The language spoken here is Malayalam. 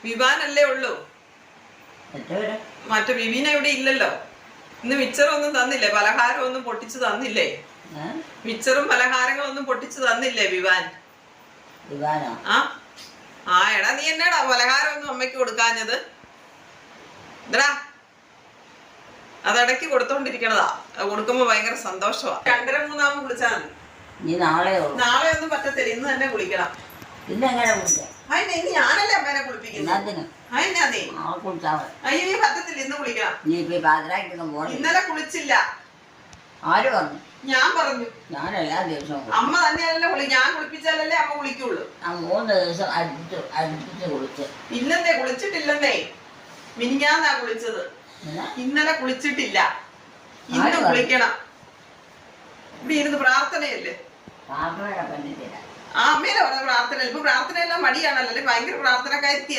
വിവാനല്ലേ ഉള്ളൂ. മറ്റേ വിവീന ഇവിടെ ഇല്ലല്ലോ. ഇന്ന് മിച്ചറൊന്നും തന്നില്ലേ? പലഹാരം ഒന്നും പൊട്ടിച്ചു തന്നില്ലേ? മിച്ചറും പലഹാരങ്ങളൊന്നും പൊട്ടിച്ചു തന്നില്ലേ വിവാൻ? ആ എടാ നീ എന്നാടാ പലഹാരം ഒന്നും അമ്മയ്ക്ക് കൊടുക്കാഞ്ഞത്? എന്താ അതടക്കി കൊടുത്തോണ്ടിരിക്കണതാ. കൊടുക്കുമ്പോ ഭയങ്കര സന്തോഷമാ. 2:30 കുളിച്ചാൽ മതി. നാളെ ഒന്നും പറ്റത്തില്ല, ഇന്ന് തന്നെ കുളിക്കണം. അതിന് ഞാനല്ലേ അമ്മേനെ കുളിപ്പിക്കുന്നത്. അയ്യോ പറ്റത്തില്ല, ഇന്ന് കുളിക്കണം. ഇന്നലെ കുളിച്ചില്ല. ആര് പറഞ്ഞു? ഞാൻ പറഞ്ഞു. ഞാൻ എല്ലാ ദിവസവും അമ്മ തന്നെയല്ലേ ഞാൻ കുളിപ്പിച്ചാലല്ലേ അമ്മ കുളിക്കുള്ളൂ. 3 ദിവസം അടുപ്പിച്ച് കുളിച്ച്. ഇല്ലെന്നേ കുളിച്ചിട്ടില്ലെന്നേ. മിനിഞ്ഞാന്നാ കുളിച്ചത്. ഇന്നലെ കുളിച്ചിട്ടില്ല, ഇന്ന് കുളിക്കണം. ഇവിടെ ഇരുന്ന് പ്രാർത്ഥനയല്ലേ. ആ അമ്മേനെ പറഞ്ഞ പ്രാർത്ഥന. ഇപ്പൊ പ്രാർത്ഥനയെല്ലാം മടിയാണല്ലോ. ഭയങ്കര പ്രാർത്ഥനക്കാരിയായിരുന്നു.